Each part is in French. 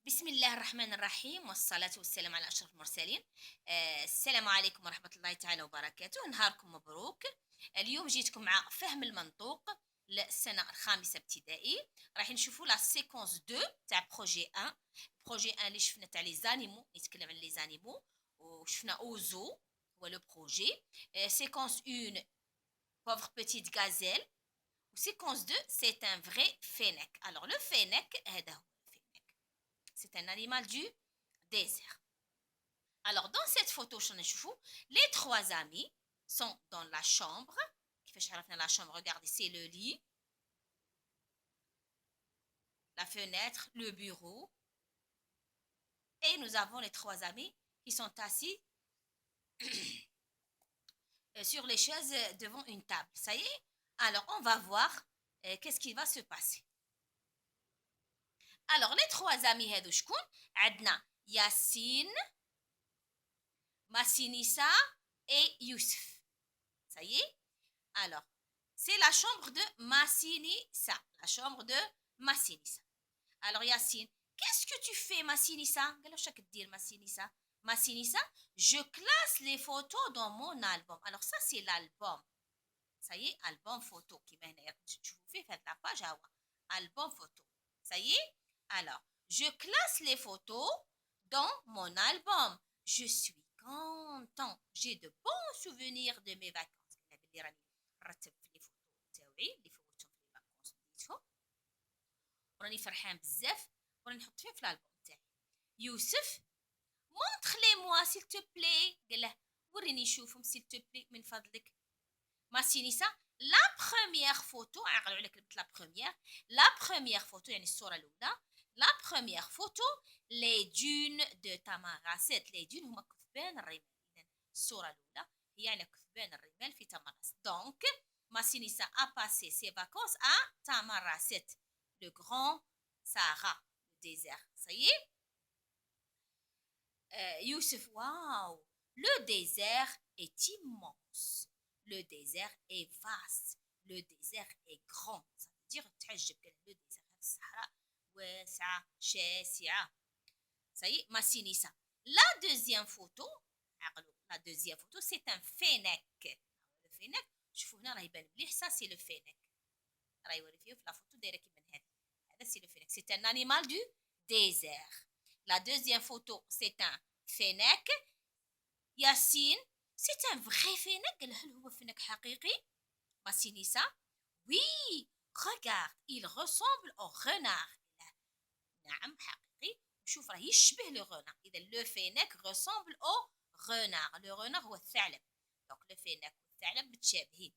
بسم الله الرحمن الرحيم والصلاة والسلام على أشرف المرسلين. السلام عليكم ورحمة الله تعالى وبركاته. نهاركم مبروك. اليوم جيتكم مع فهم المنطوق للسنة الخامسة ابتدائي. راح نشوفوا لا سيكونس 2 تاع بروجي 1. بروجي 1 اللي شفنا تاع لي زانيمو، نتكلم عن لي زانيمو، وشفنا اوزو هو لو بروجي. سيكونس 1 pauvre petite gazelle. وسيكونس 2 c'est un vrai fennec. Alors le fennec هذا هو. C'est un animal du désert. Alors, dans cette photo, les trois amis sont dans la chambre. La chambre, regardez, c'est le lit, la fenêtre, le bureau. Et nous avons les trois amis qui sont assis sur les chaises devant une table. Ça y est? Alors, on va voir qu'est-ce qui va se passer. Alors, les trois amis, Adna, Yassine, Massinissa et Youssef. Ça y est? Alors, c'est la chambre de Massinissa. La chambre de Massinissa. Alors, Yassine, qu'est-ce que tu fais, Massinissa? Massinissa, Massinissa, je classe les photos dans mon album. Alors, ça, c'est l'album. Ça y est, album photo. Tu vous fais la page, album photo. Ça y est? Alors, je classe les photos dans mon album. Je suis content. J'ai de bons souvenirs de mes vacances. رتب في لي فوتو تاوعي اللي فوتهم في لي فاكونس وديتهم وراني فرحان بزاف وراني نحط فيهم في الالبوم تاعي. يوسف مونتخ لي موا سيل تو بلي، قال له وريني نشوفهم سيل تو بلي من فضلك. ماسينيسا لا بروميير فوتو، عقلوا عليك كتبت لا بروميير فوتو يعني الصوره الاولى. لا بروميير فوتو لي دون دو تاماراسيت. لي دون هما كثبان الرمال. اذا الصوره الاولى هي على كثبان الرمال في تاماراسيت. دونك Massinissa a passé ses vacances à Tamarasset, le grand Sahara, le désert. Ça y est? Youssef, waouh! Le désert est immense. Le désert est vaste. Le désert est grand. Ça veut dire le désert, Sahara, واسعة شاسعة. Ça y est, Massinissa. La deuxième photo, c'est un fennec. Le fennec, شوفوا هنا راه يبان مليح. ça c'est le fennec. راه يوري فيه في لا فوتو دايره كيما هذه. هذا c'est le fennec. C'est un animal du désert. La deuxième photo, c'est un fennec. Yassine, c'est un vrai fennec. هل هو fennec حقيقي؟ Massinissa, oui, regarde, il ressemble au renard. نعم حقيقي. شوف راه يشبه le renard. إذا le fennec ressemble au renard. Le renard هو الثعلب. donc le fennec والثعلب متشابهين.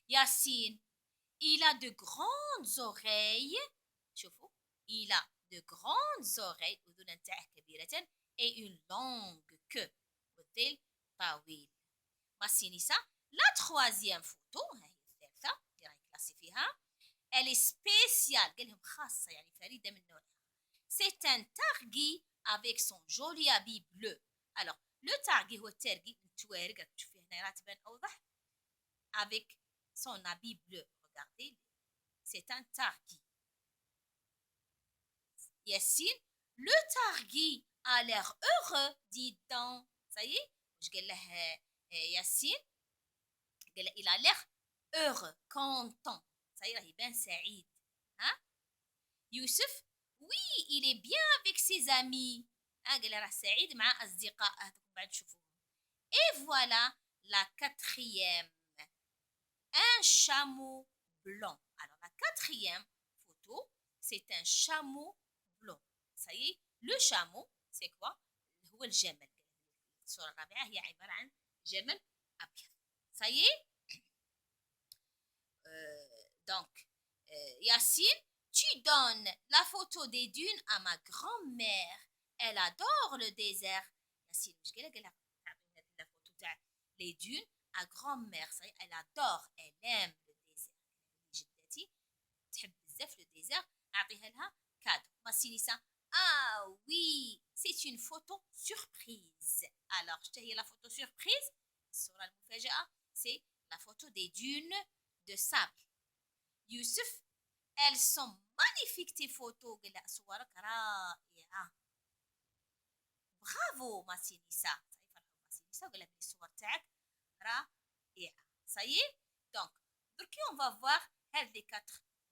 Yassine, il a de grandes oreilles. شوفوا, il a de grandes oreilles أذنا تاعه كبيرة et une longue queue وذيل طويل. Massinissa, la troisième photo هي الثالثة اللي راهي كلاسي فيها. Elle est spéciale. قال لهم خاصة يعني فريدة من نوعها. C'est un targui avec son joli habit bleu. Alors, le targui هو الترقي التوارق راك تشوفيه هنا راه تبان أوضح. Avec son habit bleu. Regardez, c'est un targui. Yassine, le targui a l'air heureux, dit donc. Ça y est, je قال له Yassine, il a l'air heureux, content. Ça y est, il est bien سعيد. Hein? Youssef, oui, il est bien avec ses amis. قال له راه سعيد مع أصدقائه. بعد شوفوا. Et voilà la quatrième. Un chameau blanc. Alors, la quatrième photo, c'est un chameau blanc. Ça y est, le chameau, c'est quoi? هو الجمل. الصورة الرابعة هي عبارة عن جمل أبيض. Ça y est? Donc, Yassine, tu donnes la photo des dunes à ma grand-mère. Elle adore le désert. Yassine, مش قال لها la photo تاع les dunes à grand-mère. Ça y est, elle adore, elle aime le désert. جدتي تحب بزاف le désert. أعطيها لها كادو. Massinissa, ah oui, c'est une photo surprise. Alors, je t'ai la photo surprise. الصورة المفاجأة, c'est la photo des dunes de sable. Youssef, elles sont magnifique tes photos. قال لها صورك رائعة. برافو ماسينيسا. فرحوا ماسينيسا وقال لها بلي الصور تاعك رائعة. صايي دونك دركي اون فا فوار هاد لي 4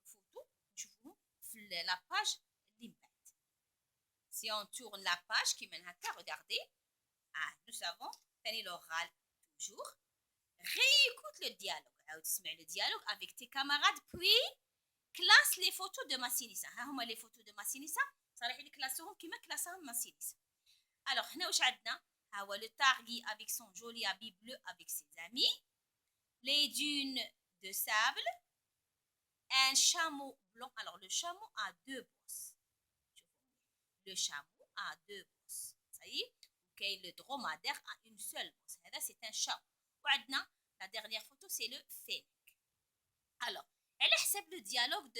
فوتو نشوفوهم في لا باج اللي من بعد. سي اون تورن لا باج كيما هكا regardez. nous avons ثاني l'oral toujours. réécoute le dialogue. عاود تسمع le dialogue avec tes camarades puis classe les photos de ماسينيسا. ها هما لي فوتو دو ماسينيسا صراحة اللي كلاسوهم كيما كلاساهم ماسينيسا. alors هنا واش عندنا؟ ها هو le Targhee avec son joli habit bleu avec ses amis, les dunes de sable, un chameau blanc. Alors le chameau a 2 bosses. Le chameau a 2 bosses. Ça y est. Okay, le dromadaire a une seule bosse. Là, c'est un chameau. وعندنا la dernière photo, c'est le fennec. Alors, elle accepte le dialogue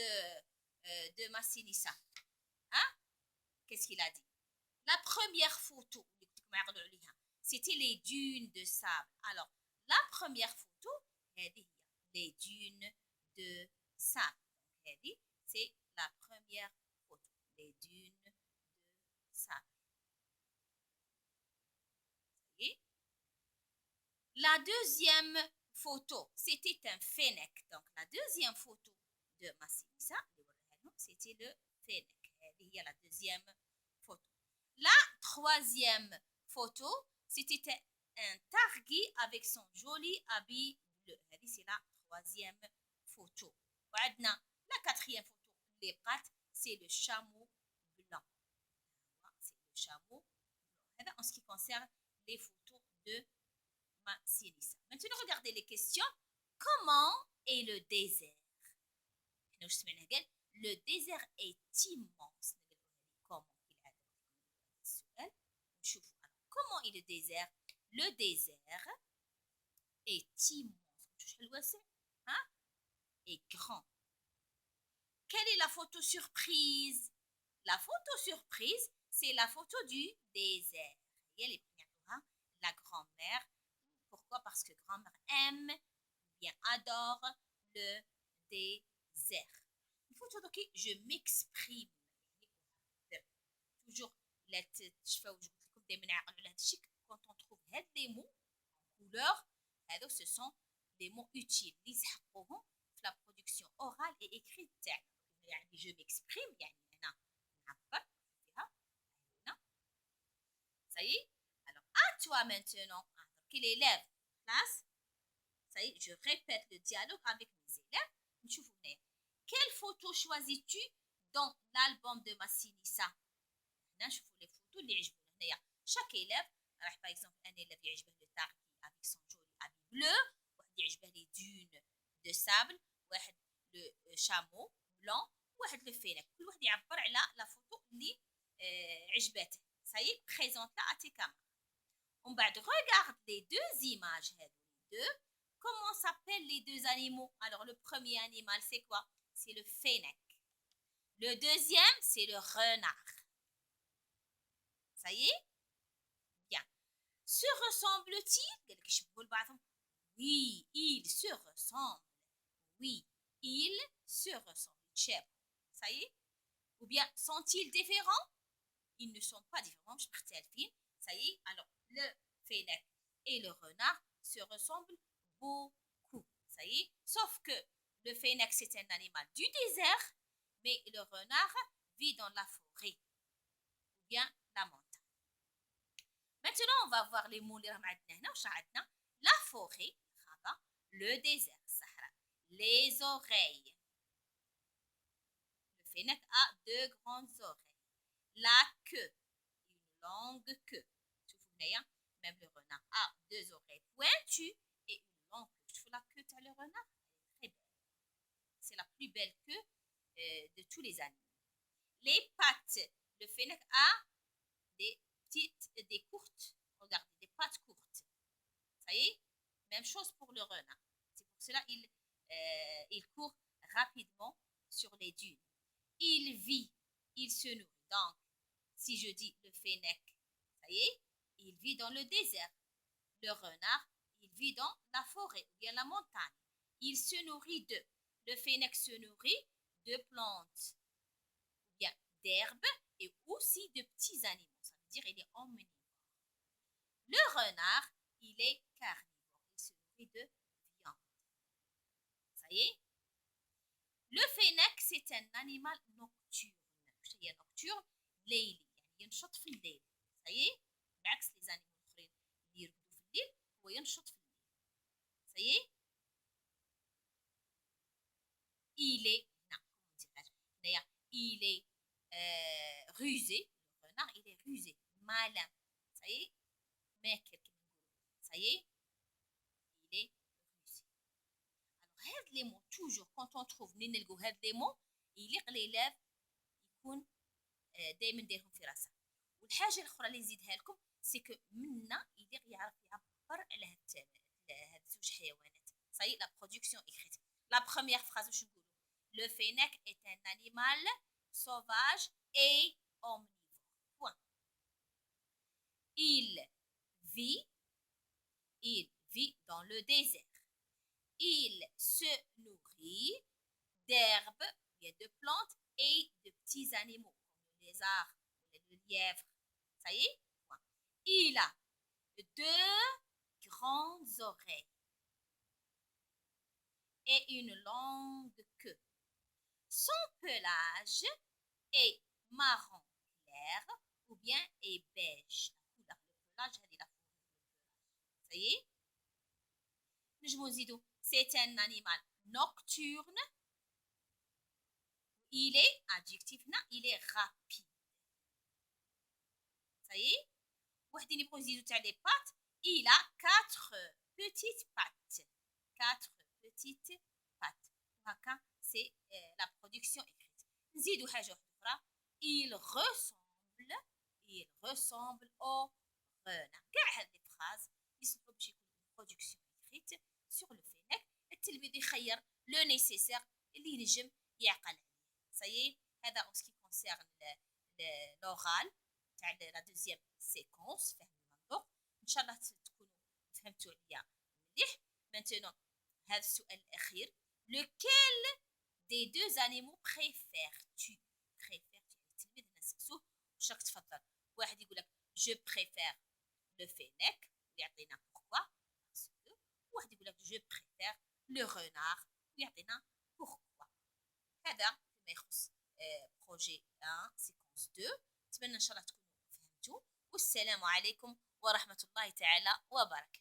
de Massinissa. Hein? Qu'est-ce qu'il a dit? La première photo, c'était les dunes de sable. Alors, la première photo, les dunes de sable. C'est la première photo, les dunes de sable. La deuxième photo, c'était un fennec. Donc, la deuxième photo de Massinissa, c'était le fennec. Il y a la deuxième photo. La troisième photo, c'était un Targhee avec son joli habit bleu. C'est la troisième photo. La quatrième photo, les pattes, c'est le chameau blanc. C'est le chameau blanc. En ce qui concerne les photos de Massinissa. Maintenant, regardez les questions. Comment est le désert? Le désert est immense. Comment est le désert? Le désert est immense. Hein? Est grand. Quelle est la photo surprise? La photo surprise, c'est la photo du désert. La grand-mère. Pourquoi? Parce que grand-mère aime, bien adore le désert. Il faut toujours que je m'exprime. Toujours, quand on trouve des mots en couleur, ce sont des mots utiles. La production orale et écrite. Je m'exprime. Ça y est? Alors, à toi maintenant. Qu'il élève classe. Ça y est, je répète le dialogue avec mes élèves. Quelle photo choisis-tu dans l'album de Massinissa? Je fais les photos اللي يعجبونا. Chaque élève, par exemple, un élève يعجبه le Targhee avec son joli habit bleu, واحد يعجبه les dunes de sable, واحد le chameau blanc, واحد le fennec. كل واحد يعبر على la photo اللي عجبته. Ça y est, présente-la à tes camarades. On va regarder les deux images. Comment s'appellent les deux animaux? Alors, le premier animal, c'est quoi? C'est le fennec. Le deuxième, c'est le renard. Ça y est? Bien. Se ressemblent-ils? Oui, ils se ressemblent. Oui, ils se ressemblent. Ça y est? Ou bien, sont-ils différents? Ils ne sont pas différents. Ça y est? Alors, le fennec et le renard se ressemblent beaucoup. Ça y est? Sauf que le fennec, c'est un animal du désert, mais le renard vit dans la forêt ou bien la montagne. Maintenant, on va voir les mots. La forêt, le désert, Sahara, les oreilles. Le fennec a 2 grandes oreilles. La queue, une longue queue. Même le renard a 2 oreilles pointues et une longue queue. Je trouve la queue de le renard très belle. C'est la plus belle queue de tous les animaux. Les pattes. Le fennec a des courtes. Regardez, des pattes courtes. Ça y est? Même chose pour le renard. C'est pour cela il court rapidement sur les dunes. Il vit, il se nourrit. Donc, si je dis le fennec, ça y est, il vit dans le désert. Le renard, il vit dans la forêt ou bien la montagne. Il se nourrit de. Le fennec se nourrit de plantes. d'herbes et aussi de petits animaux. Ça veut dire il est omnivore. Le renard, il est carnivore. Il se nourrit de viande. Ça y est. Le fennec, c'est un animal nocturne. هي nocturne ليلي يعني ينشط في الليل. Ça y est. بعكس les animaux الآخرين اللي يرقدوا في الليل هو ينشط في الليل. Ça y est. Il est il est rusé. Le renard, il est rusé, malin. Ça y est, ماكر كما نقولوا. Ça y est, il est rusé. Alors هاد لي مو toujours quand on trouve منين نلقاو هاد لي مو يليق ليلاف يكون دائما دايرهم في راسه. والحاجه الاخرى اللي نزيدها لكم سي كو منا يليق يعرف يعبر على هاد زوج حيوانات. Ça y est, la production écrite. La première phrase واش نقولوا le fennec est un animal sauvage et omnivore. Point. Il vit dans le désert. Il se nourrit d'herbes, de plantes et de petits animaux, comme le lézard ou le lièvre. Ça y est? Point. Il a deux grandes oreilles et une longue queue. Son pelage est marron clair ou bien est beige. La couleur, le pelage, elle est la couleur. Ça y est? C'est un animal nocturne. Il est, adjectif, il est rapide. Ça y est? Les pattes. Il a 4 petites pattes. 4 petites pattes. C'est la production écrite. نزيدو حاجة أخرى. Il ressemble au renard. كاع هذه الفراز يصلحوا باش يكون production écrite sur le fennec. التلميذ يخير لو nécessaire اللي ينجم يعقل عليه. Ça y est, هذا en ce qui concerne l'oral تاع la deuxième séquence فهم المنطق. إن شاء الله تكونوا فهمتوا عليا مليح. Maintenant هذا السؤال الأخير. Lequel des deux animaux préfères-tu? التلميذ نسقسوه واش راك تفضل. واحد يقول لك je préfère le fennec ويعطينا pourquoi. واحد يقول لك je préfère le renard ويعطينا pourquoi. هذا فيما يخص بروجي 1 سيكونس 2. نتمنى ان شاء الله تكونوا فهمتوا. والسلام عليكم ورحمة الله تعالى وبركاته.